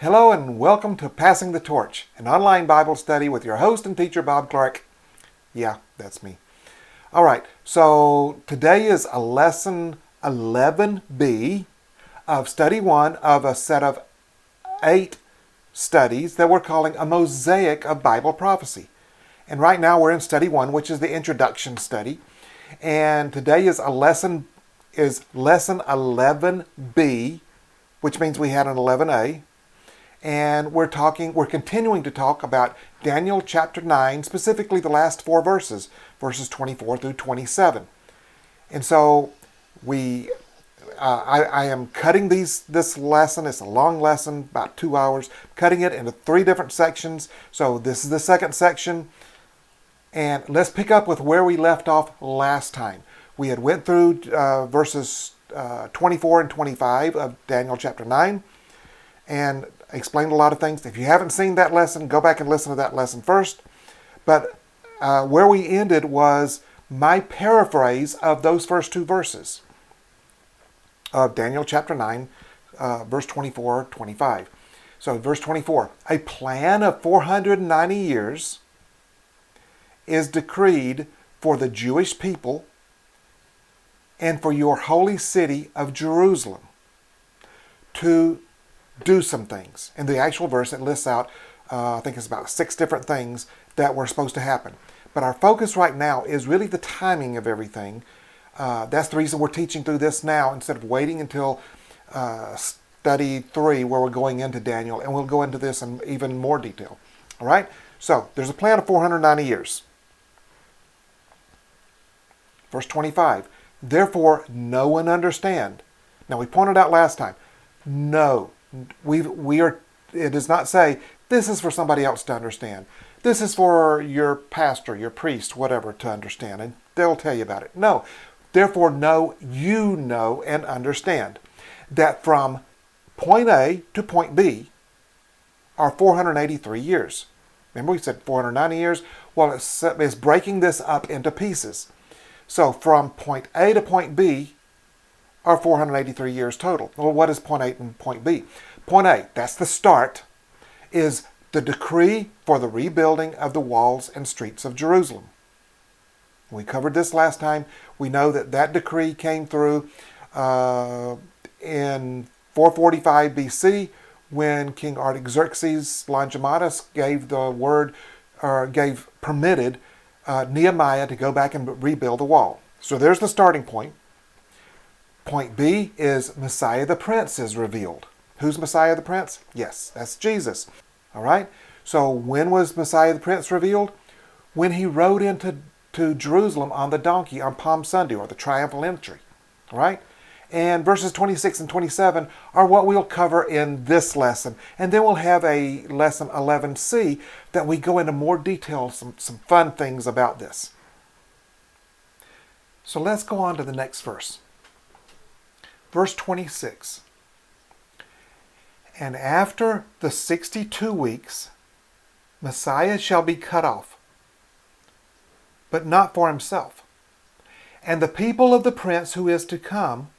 Hello and welcome to Passing the Torch, an online Bible study with your host and teacher, Bob Clark. Yeah, that's me. All right, so today is a lesson 11B of study 1 of a set of 8 studies that we're calling a Mosaic of Bible Prophecy. And right now we're in study 1, which is the introduction study. And today is lesson 11B, which means we had an 11A. And we're continuing to talk about Daniel chapter 9, specifically the last 4 verses 24 through 27. And so I am cutting this lesson. It's a long lesson, about 2 hours, cutting it into 3 different sections. So this is the second section. And let's pick up with where we left off last time. We had went through verses 24 and 25 of Daniel chapter 9 and explained a lot of things. If you haven't seen that lesson, go back and listen to that lesson first. But where we ended was my paraphrase of those first 2 verses of Daniel chapter 9, verse 24, 25. So verse 24, a plan of 490 years is decreed for the Jewish people and for your holy city of Jerusalem to do some things. In the actual verse, it lists out, I think it's about 6 different things that were supposed to happen. But our focus right now is really the timing of everything. That's the reason we're teaching through this now instead of waiting until study 3 where we're going into Daniel, and we'll go into this in even more detail. All right? So there's a plan of 490 years. Verse 25, therefore no one understand. Now we pointed out last time, no. It does not say, this is for somebody else to understand. This is for your pastor, your priest, whatever, to understand, and they'll tell you about it. No. Therefore, you know and understand that from point A to point B are 483 years. Remember we said 490 years? Well, it's breaking this up into pieces. So from point A to point B are 483 years total. Well, what is point A and point B? Point A, that's the start, is the decree for the rebuilding of the walls and streets of Jerusalem. We covered this last time. We know that decree came through in 445 BC when King Artaxerxes Longimanus permitted Nehemiah to go back and rebuild the wall. So there's the starting point. Point B is Messiah the Prince is revealed. Who's Messiah the Prince? Yes, that's Jesus. All right? So when was Messiah the Prince revealed? When he rode into Jerusalem on the donkey on Palm Sunday, or the triumphal entry. All right? And verses 26 and 27 are what we'll cover in this lesson. And then we'll have a lesson 11C that we go into more detail, some fun things about this. So let's go on to the next verse. Verse 26. And after the 62 weeks, Messiah shall be cut off, but not for himself. And the people of the prince who is to come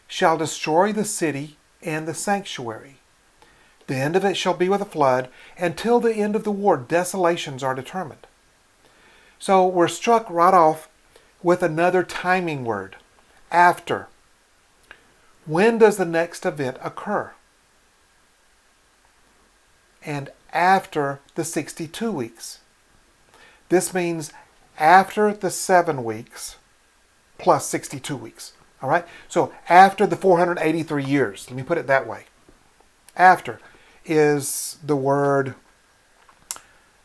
shall destroy the city and the sanctuary. The end of it shall be with a flood. Until the end of the war, desolations are determined. So we're struck right off with another timing word, after. When does the next event occur? And after the 62 weeks. This means after the 7 weeks plus 62 weeks. All right? So after the 483 years. Let me put it that way. After is the word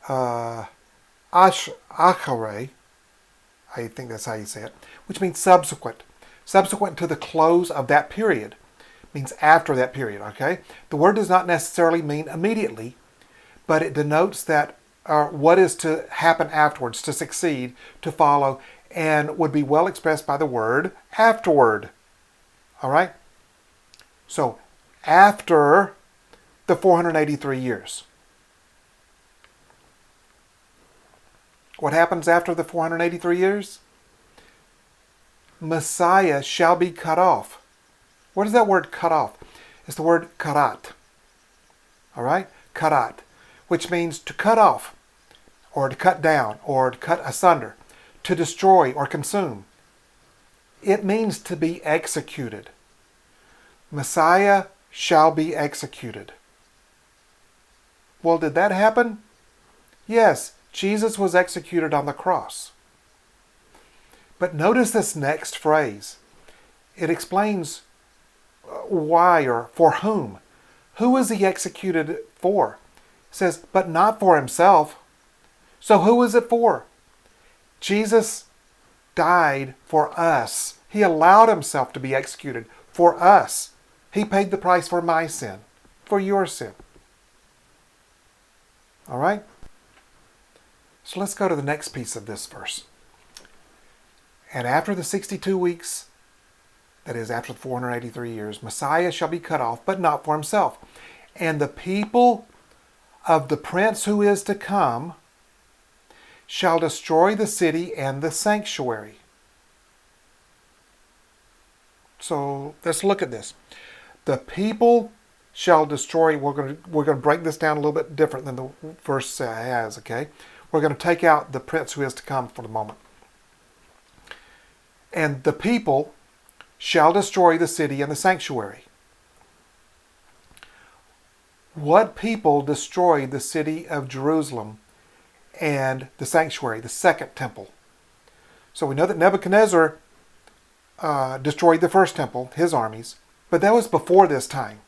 achare. I think that's how you say it. Which means subsequent. Subsequent to the close of that period. Means after that period, okay? The word does not necessarily mean immediately, but it denotes that what is to happen afterwards, to succeed, to follow, and would be well expressed by the word afterward. All right? So, after the 483 years. What happens after the 483 years? Messiah shall be cut off. What is that word cut off? It's the word karat. All right? Karat, which means to cut off, or to cut down, or to cut asunder, to destroy or consume. It means to be executed. Messiah shall be executed. Well, did that happen? Yes, Jesus was executed on the cross. But notice this next phrase. It explains why or for whom. Who was he executed for? It says, but not for himself. So who is it for? Jesus died for us. He allowed himself to be executed for us. He paid the price for my sin, for your sin. All right? So let's go to the next piece of this verse. And after the 62 weeks, that is, after the 483 years, Messiah shall be cut off, but not for himself. And the people of the prince who is to come shall destroy the city and the sanctuary. So let's look at this. The people shall destroy. We're going to break this down a little bit different than the verse has. Okay, we're going to take out the prince who is to come for the moment. And the people shall destroy the city and the sanctuary. What people destroyed the city of Jerusalem and the sanctuary, the second temple? So we know that Nebuchadnezzar destroyed the first temple, his armies, but that was before this time.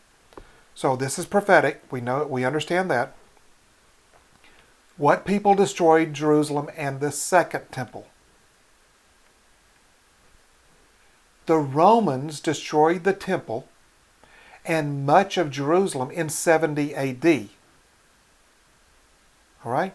So this is prophetic. We know it. We understand that. What people destroyed Jerusalem and the second temple? The Romans destroyed the temple and much of Jerusalem in 70 AD. All right?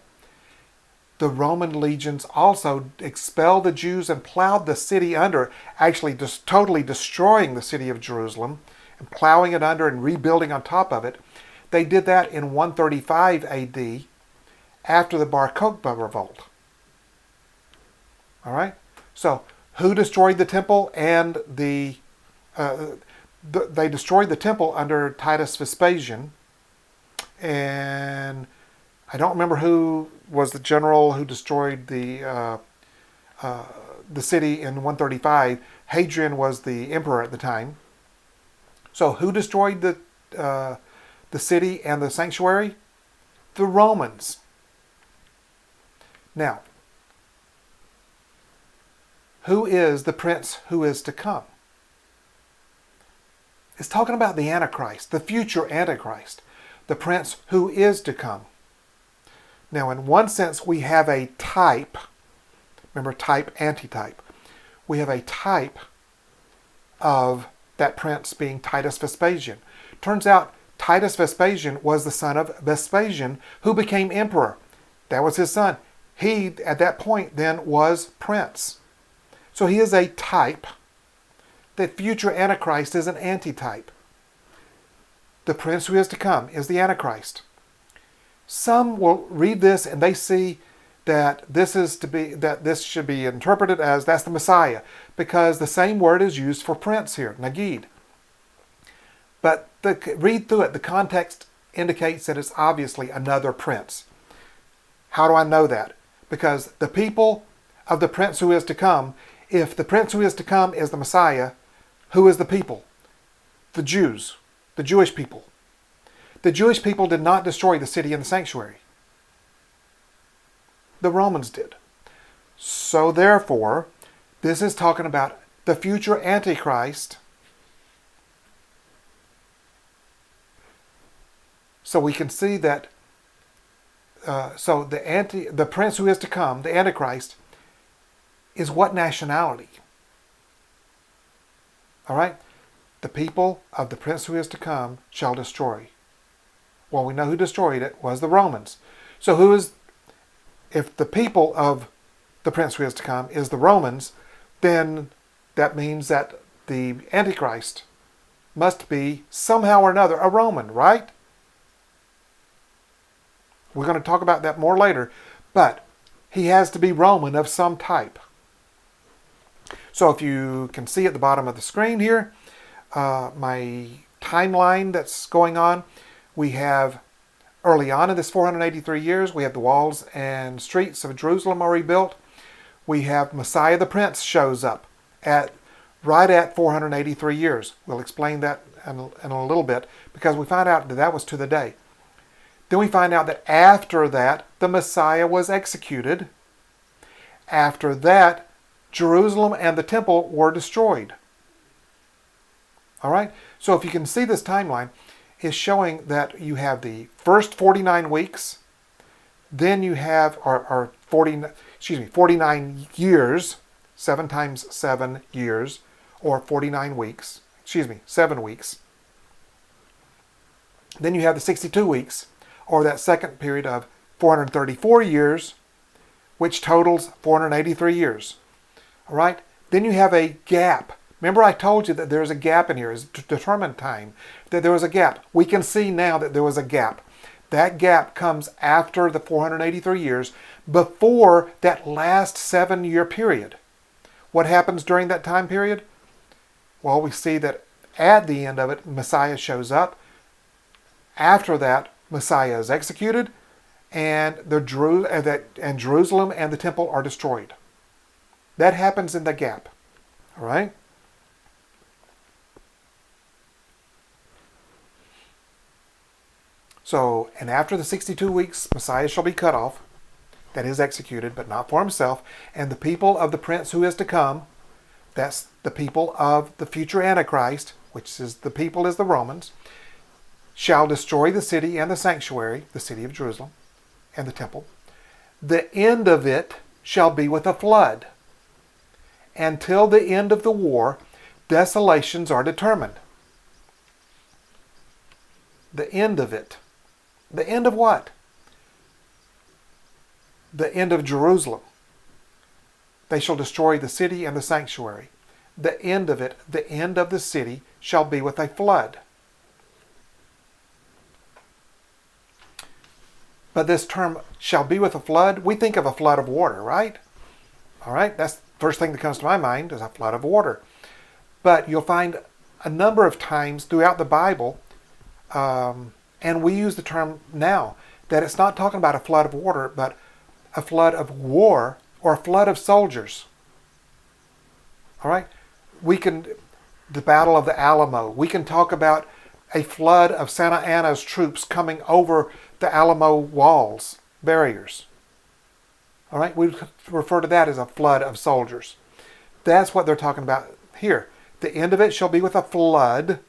The Roman legions also expelled the Jews and plowed the city under, actually just totally destroying the city of Jerusalem and plowing it under and rebuilding on top of it. They did that in 135 AD after the Bar Kokhba revolt. All right? So, who destroyed the temple and they destroyed the temple under Titus Vespasian, and I don't remember who was the general who destroyed the city in 135. Hadrian was the emperor at the time. So who destroyed the city and the sanctuary? The Romans. Now, who is the prince who is to come? It's talking about the Antichrist, the future Antichrist, the prince who is to come. Now, in one sense, we have a type. Remember, type, antitype. We have a type of that prince being Titus Vespasian. Turns out Titus Vespasian was the son of Vespasian, who became emperor. That was his son. He, at that point, then was prince. So he is a type. The future Antichrist is an antitype. The prince who is to come is the Antichrist. Some will read this and they see that this should be interpreted as that's the Messiah, because the same word is used for prince here, Nagid. But read through it. The context indicates that it's obviously another prince. How do I know that? Because the people of the prince who is to come, if the prince who is to come is the Messiah, who is the people? The Jews, the Jewish people. The Jewish people did not destroy the city and the sanctuary. The Romans did. So therefore, this is talking about the future Antichrist. So we can see that the prince who is to come, the Antichrist, is what nationality? All right? The people of the prince who is to come shall destroy. Well, we know who destroyed it was the Romans. So if the people of the prince who is to come is the Romans, then that means that the Antichrist must be somehow or another a Roman, right? We're going to talk about that more later, but he has to be Roman of some type. So if you can see at the bottom of the screen here, my timeline that's going on, we have Early on in this 483 years, we have the walls and streets of Jerusalem are rebuilt. We have Messiah the Prince shows up right at 483 years. We'll explain that in a little bit, because we find out that that was to the day. Then we find out that after that, the Messiah was executed. After that, Jerusalem and the temple were destroyed. All right? So if you can see this timeline, it's showing that you have the first 49 weeks, then you have, 49 years, 7 times 7 years, or 49 weeks, 7 weeks. Then you have the 62 weeks, or that second period of 434 years, which totals 483 years. All right? Then you have a gap. Remember I told you that there's a gap in here, is determined time, that there was a gap. We can see now that there was a gap. That gap comes after the 483 years, before that last 7-year period. What happens during that time period? Well, we see that at the end of it, Messiah shows up. After that, Messiah is executed, and Jerusalem and the temple are destroyed. That happens in the gap. All right? So, and after the 62 weeks, Messiah shall be cut off, that is executed, but not for himself, and the people of the prince who is to come, that's the people of the future Antichrist, which is the people is the Romans, shall destroy the city and the sanctuary, the city of Jerusalem, and the temple. The end of it shall be with a flood. Until the end of the war, desolations are determined. The end of it. The end of what? The end of Jerusalem. They shall destroy the city and the sanctuary. The end of it, the end of the city, shall be with a flood. But this term, shall be with a flood, we think of a flood of water, right? All right, that's the first thing that comes to my mind, is a flood of water. But you'll find a number of times throughout the Bible, and we use the term now, that it's not talking about a flood of water, but a flood of war, or a flood of soldiers. All right? The Battle of the Alamo, we can talk about a flood of Santa Anna's troops coming over the Alamo walls, barriers. All right? We refer to that as a flood of soldiers. That's what they're talking about here. The end of it shall be with a flood,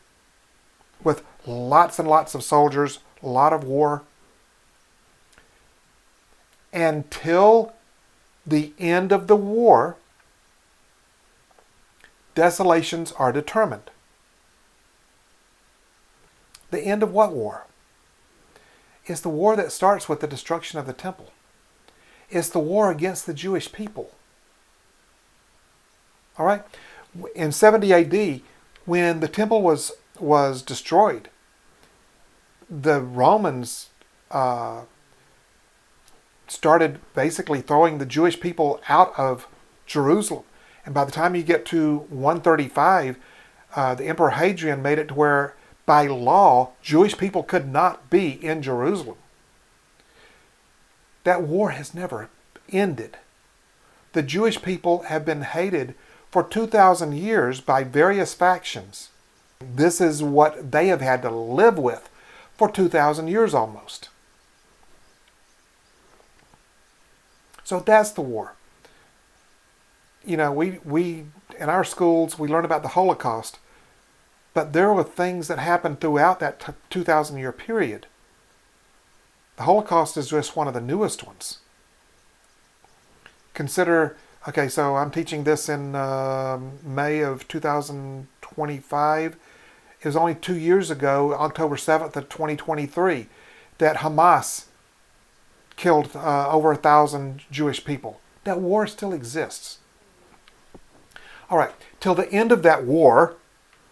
with lots and lots of soldiers, a lot of war, until the end of the war, desolations are determined. The end of what war? It's the war that starts with the destruction of the temple. It's the war against the Jewish people. All right? In 70 AD, when the temple was destroyed, the Romans started basically throwing the Jewish people out of Jerusalem. And by the time you get to 135, the Emperor Hadrian made it to where, by law, Jewish people could not be in Jerusalem. That war has never ended. The Jewish people have been hated for 2,000 years by various factions. This is what they have had to live with for 2,000 years almost. So that's the war. You know, we in our schools, we learn about the Holocaust, but there were things that happened throughout that 2,000 year period. The Holocaust is just one of the newest ones. Consider, okay, so I'm teaching this in May of 2025. It was only 2 years ago, October 7th of 2023, that Hamas killed over 1,000 Jewish people. That war still exists. All right, till the end of that war,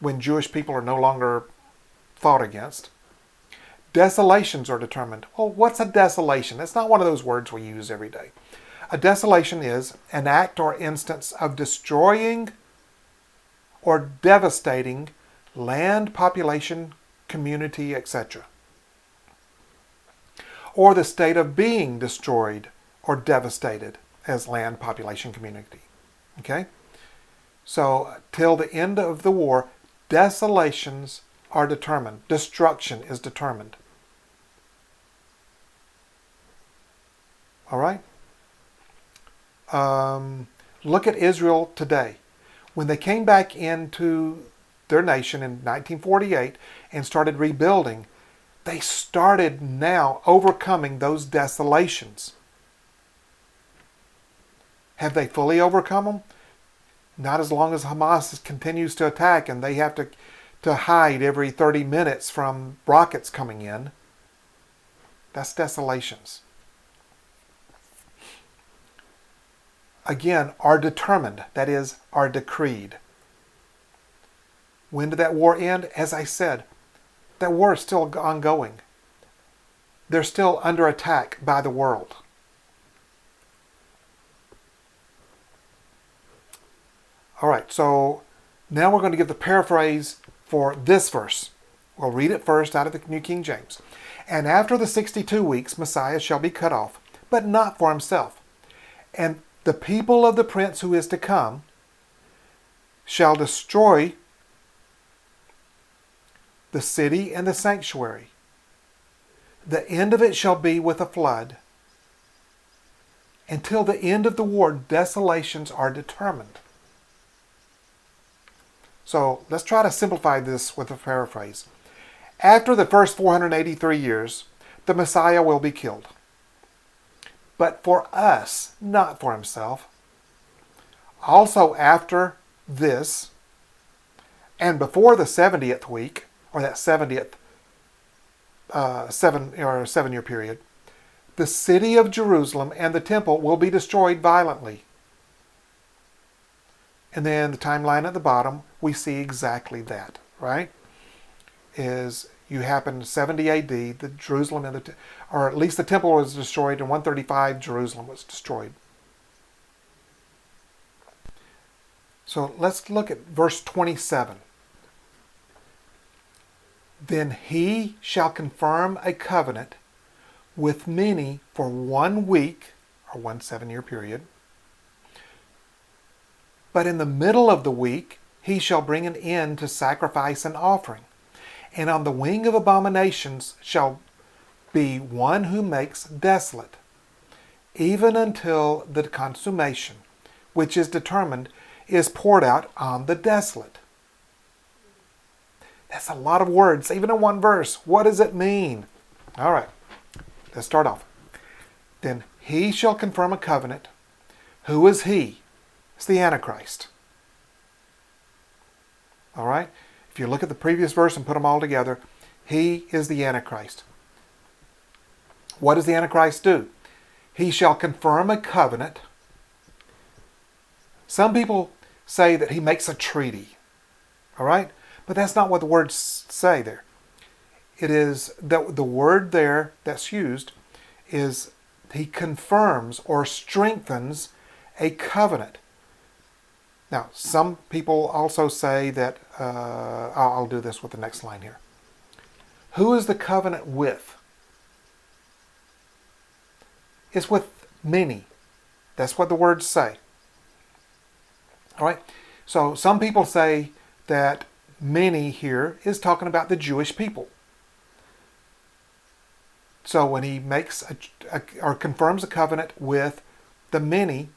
when Jewish people are no longer fought against, desolations are determined. Well, what's a desolation? It's not one of those words we use every day. A desolation is an act or instance of destroying or devastating land, population, community, etc. or the state of being destroyed or devastated as land, population, community. Okay? So, till the end of the war, desolations are determined. Destruction is determined. All right? Look at Israel today. When they came back into their nation in 1948 and started rebuilding, they started now overcoming those desolations. Have they fully overcome them? Not as long as Hamas continues to attack and they have to hide every 30 minutes from rockets coming in. That's desolations. Again, are determined, that is, are decreed. When did that war end? As I said, that war is still ongoing. They're still under attack by the world. All right, so now we're going to give the paraphrase for this verse. We'll read it first out of the New King James. And after the 62 weeks, Messiah shall be cut off, but not for himself. And the people of the prince who is to come shall destroy the city and the sanctuary. The end of it shall be with a flood. Until the end of the war, desolations are determined. So let's try to simplify this with a paraphrase. After the first 483 years, the Messiah will be killed. But for us, not for himself. Also after this, and before the 70th week, or that 70th 7-year period, the city of Jerusalem and the temple will be destroyed violently. And then the timeline at the bottom, we see exactly that, right? Is you happen 70 AD, the Jerusalem and or at least the temple was destroyed, and 135 Jerusalem was destroyed. So let's look at verse 27. Then he shall confirm a covenant with many for 1 week, or 1 7-year period. But in the middle of the week, he shall bring an end to sacrifice and offering. And on the wing of abominations shall be one who makes desolate, even until the consummation, which is determined, is poured out on the desolate. That's a lot of words, even in one verse. What does it mean? All right, let's start off. Then he shall confirm a covenant. Who is he? It's the Antichrist. All right? If you look at the previous verse and put them all together, he is the Antichrist. What does the Antichrist do? He shall confirm a covenant. Some people say that he makes a treaty. All right? But that's not what the words say there. It is that the word there that's used is he confirms or strengthens a covenant. Now, some people also say that, I'll do this with the next line here. Who is the covenant with? It's with many. That's what the words say. All right? So some people say that many here is talking about the Jewish people. So when he makes or confirms a covenant with the many,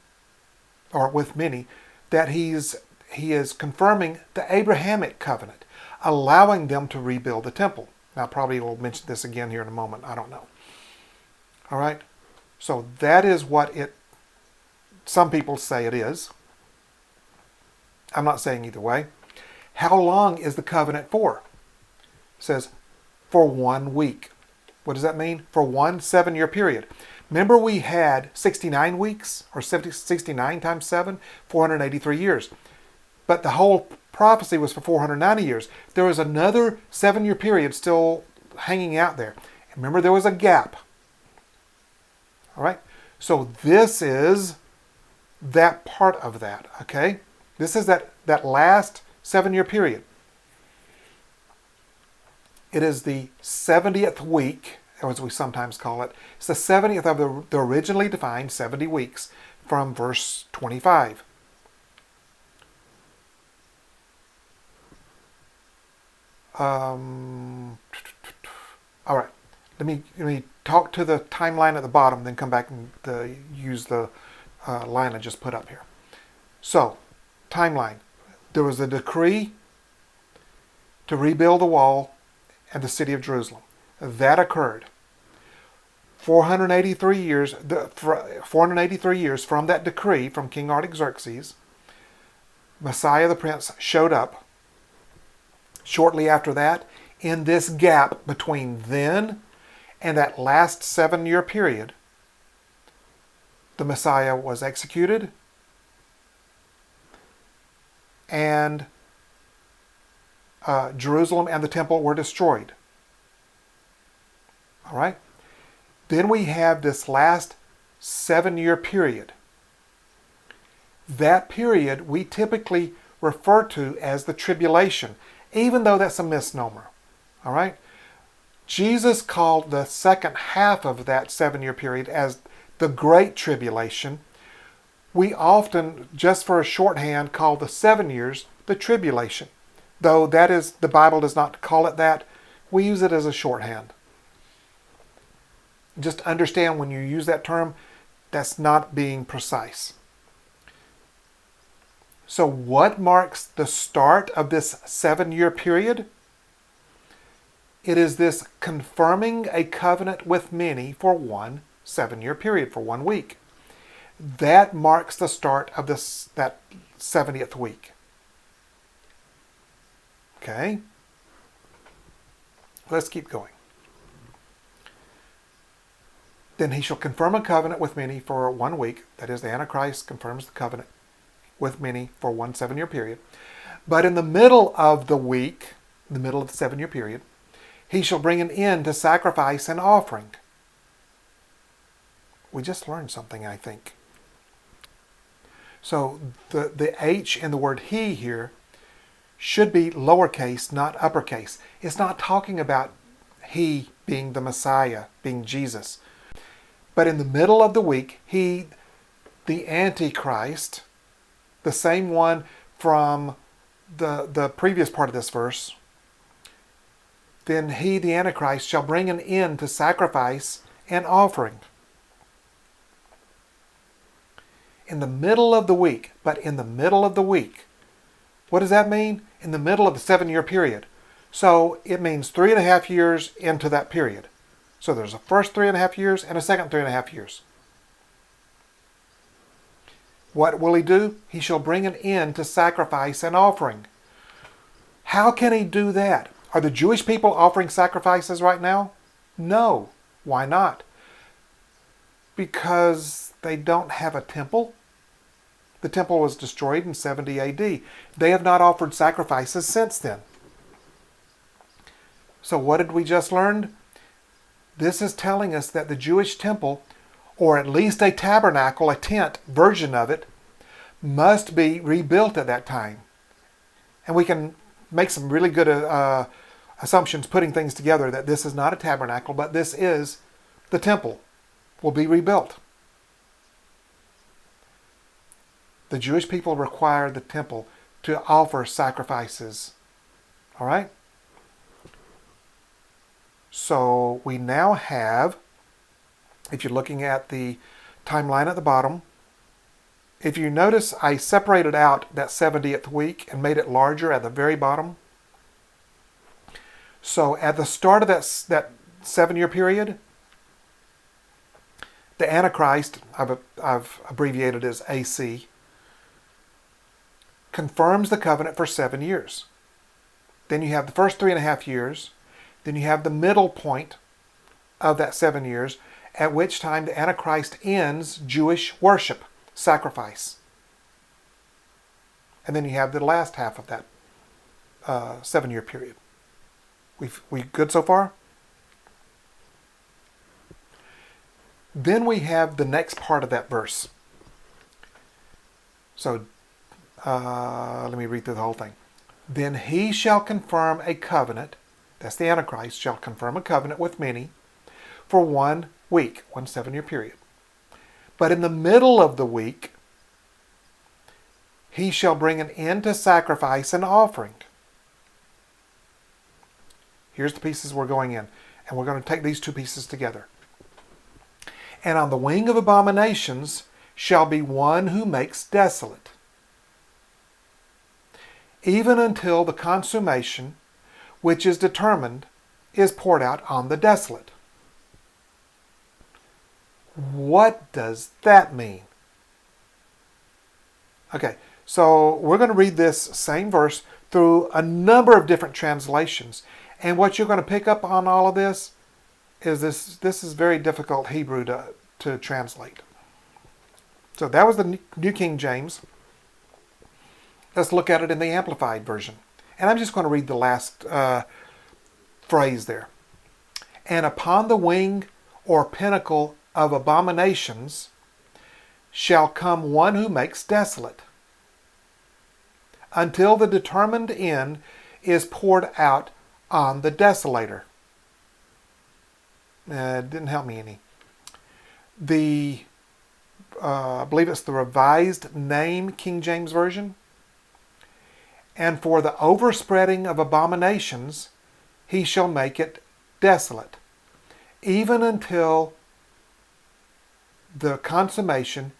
or with many, that he is confirming the Abrahamic covenant, allowing them to rebuild the temple. Now, probably we'll mention this again here in a moment. I don't know. All right? So that is what some people say it is. I'm not saying either way. How long is the covenant for? It says, for 1 week. What does that mean? For 1 7-year period. Remember we had 69 weeks, or 69 times 7, 483 years. But the whole prophecy was for 490 years. There was another 7-year period still hanging out there. Remember there was a gap. All right? So this is that part of that, okay? This is that last 7-year period. It is the 70th week, as we sometimes call it. It's the 70th of the originally defined 70 weeks from verse 25. All right. Let me talk to the timeline at the bottom, then come back and use the line I just put up here. So, timeline. There was a decree to rebuild the wall and the city of Jerusalem. That occurred. 483 years from that decree from King Artaxerxes, Messiah the Prince showed up. Shortly after that, in this gap between then and that last 7-year period, the Messiah was executed and Jerusalem and the temple were destroyed. All right? Then we have this last 7-year period. That period we typically refer to as the tribulation, even though that's a misnomer. All right? Jesus called the second half of that 7-year period as the Great Tribulation. We often, just for a shorthand, call the 7 years the tribulation. Though that is, the Bible does not call it that, we use it as a shorthand. Just understand when you use that term, that's not being precise. So what marks the start of this 7-year period? It is this confirming a covenant with many for one 7-year period, for 1 week. That marks the start of that 70th week. Okay? Let's keep going. Then he shall confirm a covenant with many for 1 week. That is, the Antichrist confirms the covenant with many for one 7-year period. But in the middle of the week, in the middle of the 7-year period, he shall bring an end to sacrifice and offering. We just learned something, I think. So the H in the word he here should be lowercase, not uppercase. It's not talking about he being the Messiah, being Jesus. But in the middle of the week, he, the Antichrist, the same one from the previous part of this verse, then he, the Antichrist, shall bring an end to sacrifice and offering. In the middle of the week, but in the middle of the week. What does that mean? In the middle of the 7-year period. So it means 3.5 years into that period. So there's a first 3.5 years and a second 3.5 years. What will he do? He shall bring an end to sacrifice and offering. How can he do that? Are the Jewish people offering sacrifices right now? No. Why not? Because they don't have a temple. The temple was destroyed in 70 AD. They have not offered sacrifices since then. So what did we just learn? This is telling us that the Jewish temple, or at least a tabernacle, a tent version of it, must be rebuilt at that time. And we can make some really good assumptions putting things together that this is not a tabernacle, but this is the temple, will be rebuilt. The Jewish people require the temple to offer sacrifices. All right? So we now have, if you're looking at the timeline at the bottom, if you notice I separated out that 70th week and made it larger at the very bottom. So at the start of that 7-year period, the Antichrist, I've abbreviated as AC, confirms the covenant for 7 years. Then you have the first 3.5 years. Then you have the middle point of that 7 years, at which time the Antichrist ends Jewish worship, sacrifice. And then you have the last half of that 7-year period. We good so far? Then we have the next part of that verse. So let me read through the whole thing. Then he shall confirm a covenant, that's the Antichrist, shall confirm a covenant with many for 1 week, 1 7-year period. But in the middle of the week, he shall bring an end to sacrifice and offering. Here's the pieces we're going in. And we're going to take these two pieces together. And on the wing of abominations shall be one who makes desolate, even until the consummation which is determined is poured out on the desolate. What does that mean? Okay, so we're going to read this same verse through a number of different translations. And what you're going to pick up on all of this is this is very difficult Hebrew to translate. So that was the New King James. Let's look at it in the Amplified Version. And I'm just going to read the last phrase there. And upon the wing or pinnacle of abominations shall come one who makes desolate, until the determined end is poured out on the desolator. It didn't help me any. I believe it's the Revised Name King James Version. And for the overspreading of abominations, he shall make it desolate, even until the consummation,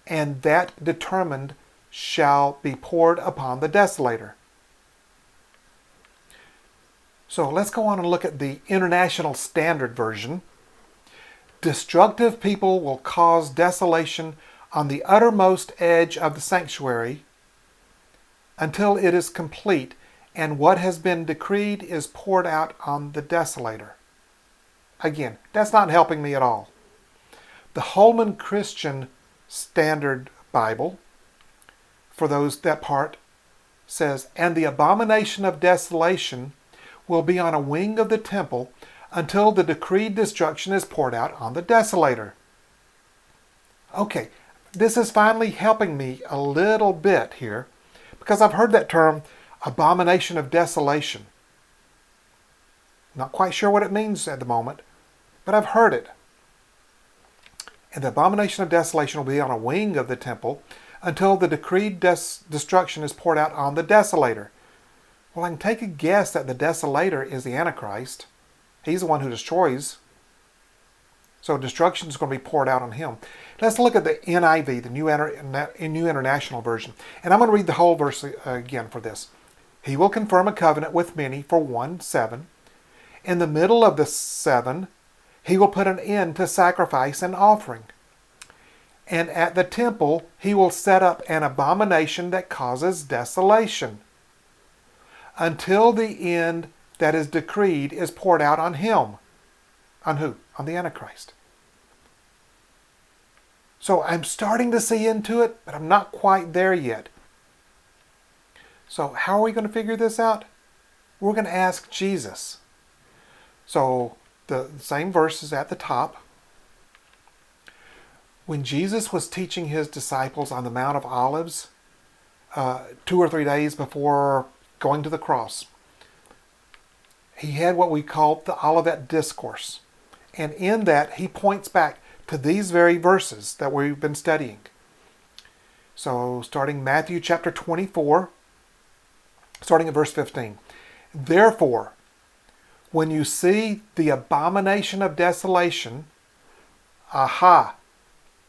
and that determined shall be poured upon the desolator. So let's go on and look at the International Standard Version. Destructive people will cause desolation on the uttermost edge of the sanctuary until it is complete, and what has been decreed is poured out on the desolator. Again, that's not helping me at all. The Holman Christian Standard Bible, for that part, says, and the abomination of desolation will be on a wing of the temple until the decreed destruction is poured out on the desolator. Okay, this is finally helping me a little bit here, because I've heard that term, abomination of desolation. Not quite sure what it means at the moment, but I've heard it. And the abomination of desolation will be on a wing of the temple until the decreed destruction is poured out on the desolator. Well, I can take a guess that the desolator is the Antichrist. He's the one who destroys. So destruction is going to be poured out on him. Let's look at the NIV, the New International Version. And I'm going to read the whole verse again for this. He will confirm a covenant with many for 1 7. In the middle of the 7, he will put an end to sacrifice and offering. And at the temple, he will set up an abomination that causes desolation, until the end that is decreed is poured out on him. On who? On the Antichrist. So I'm starting to see into it, but I'm not quite there yet. So how are we going to figure this out? We're going to ask Jesus. So the same verse is at the top. When Jesus was teaching his disciples on the Mount of Olives, 2 or 3 days before going to the cross, he had what we call the Olivet Discourse. And in that, he points back to these very verses that we've been studying. So starting Matthew chapter 24, starting at verse 15. Therefore, when you see the abomination of desolation, aha,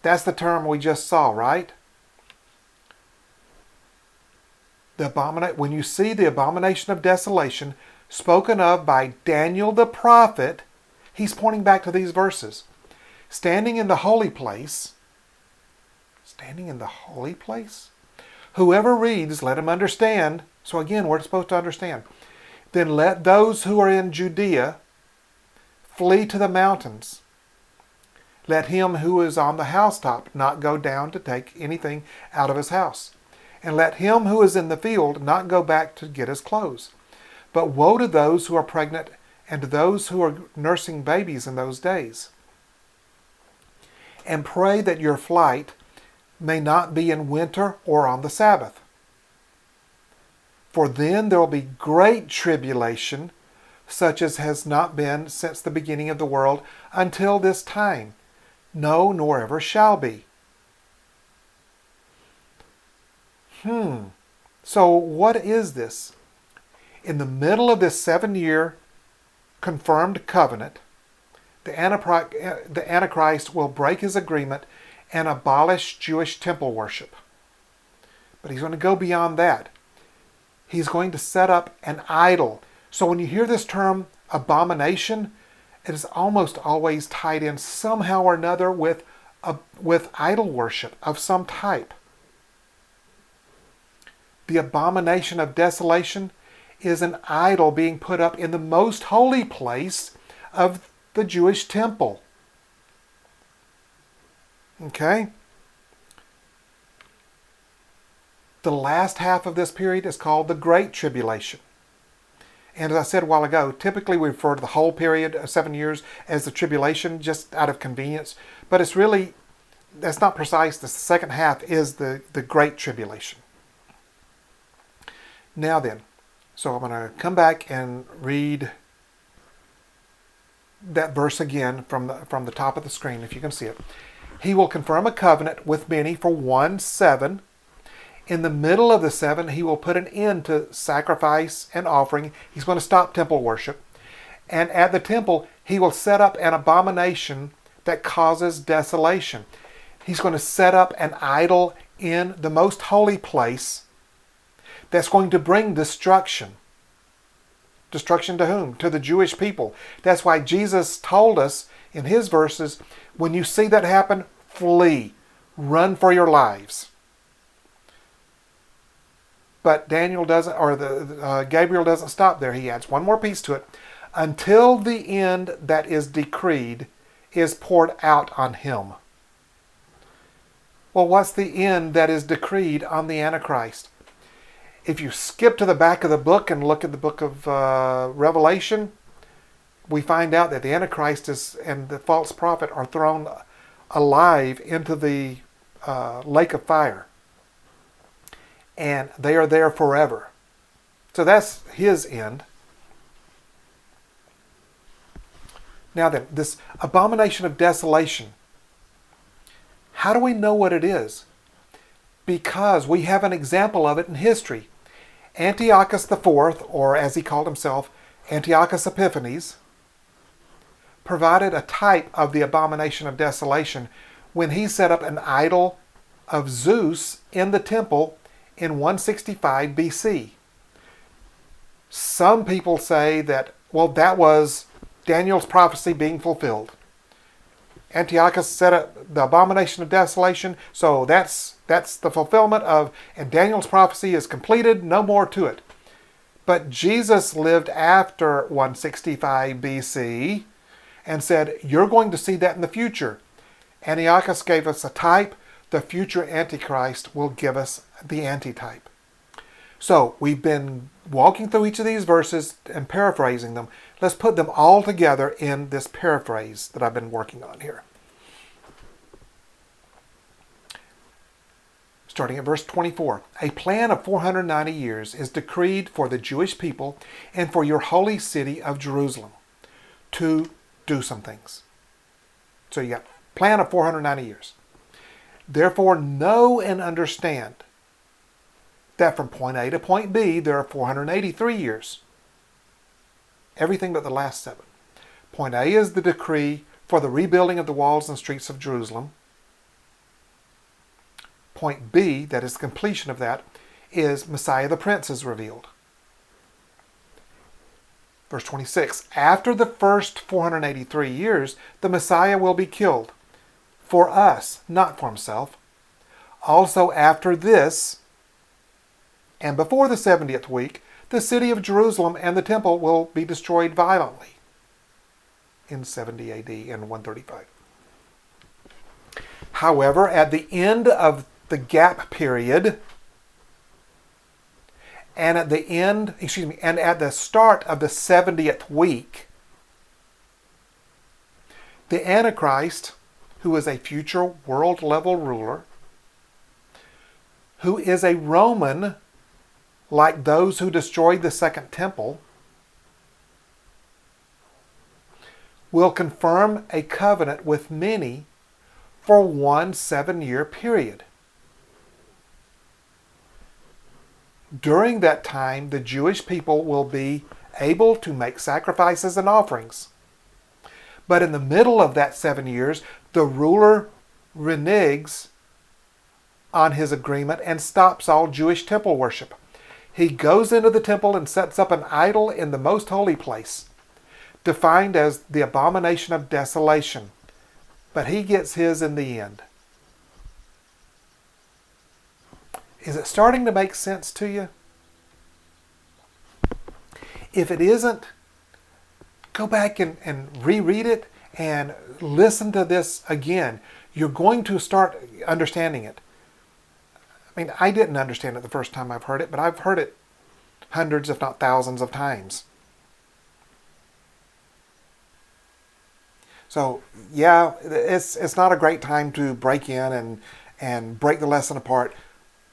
that's the term we just saw, right? When you see the abomination of desolation spoken of by Daniel the prophet, he's pointing back to these verses. Standing in the holy place. Standing in the holy place? Whoever reads, let him understand. So again, we're supposed to understand. Then let those who are in Judea flee to the mountains. Let him who is on the housetop not go down to take anything out of his house. And let him who is in the field not go back to get his clothes. But woe to those who are pregnant and to those who are nursing babies in those days. And pray that your flight may not be in winter or on the Sabbath. For then there will be great tribulation, such as has not been since the beginning of the world until this time. No, nor ever shall be. So what is this? In the middle of this 7-year confirmed covenant, the Antichrist will break his agreement and abolish Jewish temple worship. But he's going to go beyond that. He's going to set up an idol. So when you hear this term abomination, it is almost always tied in somehow or another with idol worship of some type. The abomination of desolation is an idol being put up in the most holy place of the Jewish temple. Okay? The last half of this period is called the Great Tribulation. And as I said a while ago, typically we refer to the whole period of 7 years as the tribulation, just out of convenience. But it's really, that's not precise. The second half is the Great Tribulation. Now then, so I'm going to come back and read that verse again from the top of the screen, if you can see it. He will confirm a covenant with many for 1 7. In the middle of the 7, he will put an end to sacrifice and offering. He's going to stop temple worship. And at the temple, he will set up an abomination that causes desolation. He's going to set up an idol in the most holy place that's going to bring destruction. Destruction to whom? To the Jewish people. That's why Jesus told us in his verses, when you see that happen, flee. Run for your lives. But Daniel doesn't, or Gabriel doesn't stop there. He adds one more piece to it. Until the end that is decreed is poured out on him. Well, what's the end that is decreed on the Antichrist? If you skip to the back of the book and look at the book of Revelation, we find out that the Antichrist and the false prophet are thrown alive into the lake of fire. And they are there forever. So that's his end. Now then, this abomination of desolation. How do we know what it is? Because we have an example of it in history. Antiochus IV, or as he called himself, Antiochus Epiphanes, provided a type of the abomination of desolation when he set up an idol of Zeus in the temple in 165 BC. Some people say that, well, that was Daniel's prophecy being fulfilled. Antiochus set up the abomination of desolation, so that's the fulfillment of, and Daniel's prophecy is completed, no more to it. But Jesus lived after 165 BC and said, you're going to see that in the future. Antiochus gave us a type. The future Antichrist will give us the antitype. So we've been walking through each of these verses and paraphrasing them. Let's put them all together in this paraphrase that I've been working on here. Starting at verse 24. A plan of 490 years is decreed for the Jewish people and for your holy city of Jerusalem to do some things. So you got a plan of 490 years. Therefore, know and understand that from point A to point B, there are 483 years. Everything but the last 7. Point A is the decree for the rebuilding of the walls and streets of Jerusalem. Point B, that is the completion of that, is Messiah the Prince is revealed. Verse 26, after the first 483 years, the Messiah will be killed. For us, not for himself. Also after this, and before the 70th week, the city of Jerusalem and the temple will be destroyed violently in 70 AD and 135. However, at the end of the gap period, and at the start of the 70th week, the Antichrist, who is a future world-level ruler, who is a Roman like those who destroyed the Second Temple, will confirm a covenant with many for 1 7-year period. During that time, the Jewish people will be able to make sacrifices and offerings. But in the middle of that 7 years, the ruler reneges on his agreement and stops all Jewish temple worship. He goes into the temple and sets up an idol in the most holy place, defined as the abomination of desolation. But he gets his in the end. Is it starting to make sense to you? If it isn't, go back and reread it and listen to this again. You're going to start understanding it. I mean, I didn't understand it the first time I've heard it, but I've heard it hundreds, if not thousands of times. So, yeah, it's not a great time to break in and break the lesson apart,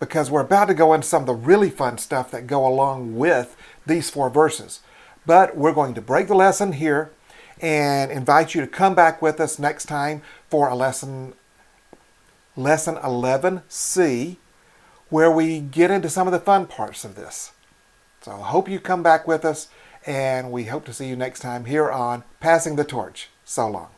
because we're about to go into some of the really fun stuff that go along with these 4 verses. But we're going to break the lesson here and invite you to come back with us next time for a lesson 11C, where we get into some of the fun parts of this. So I hope you come back with us, and we hope to see you next time here on Passing the Torch. So long.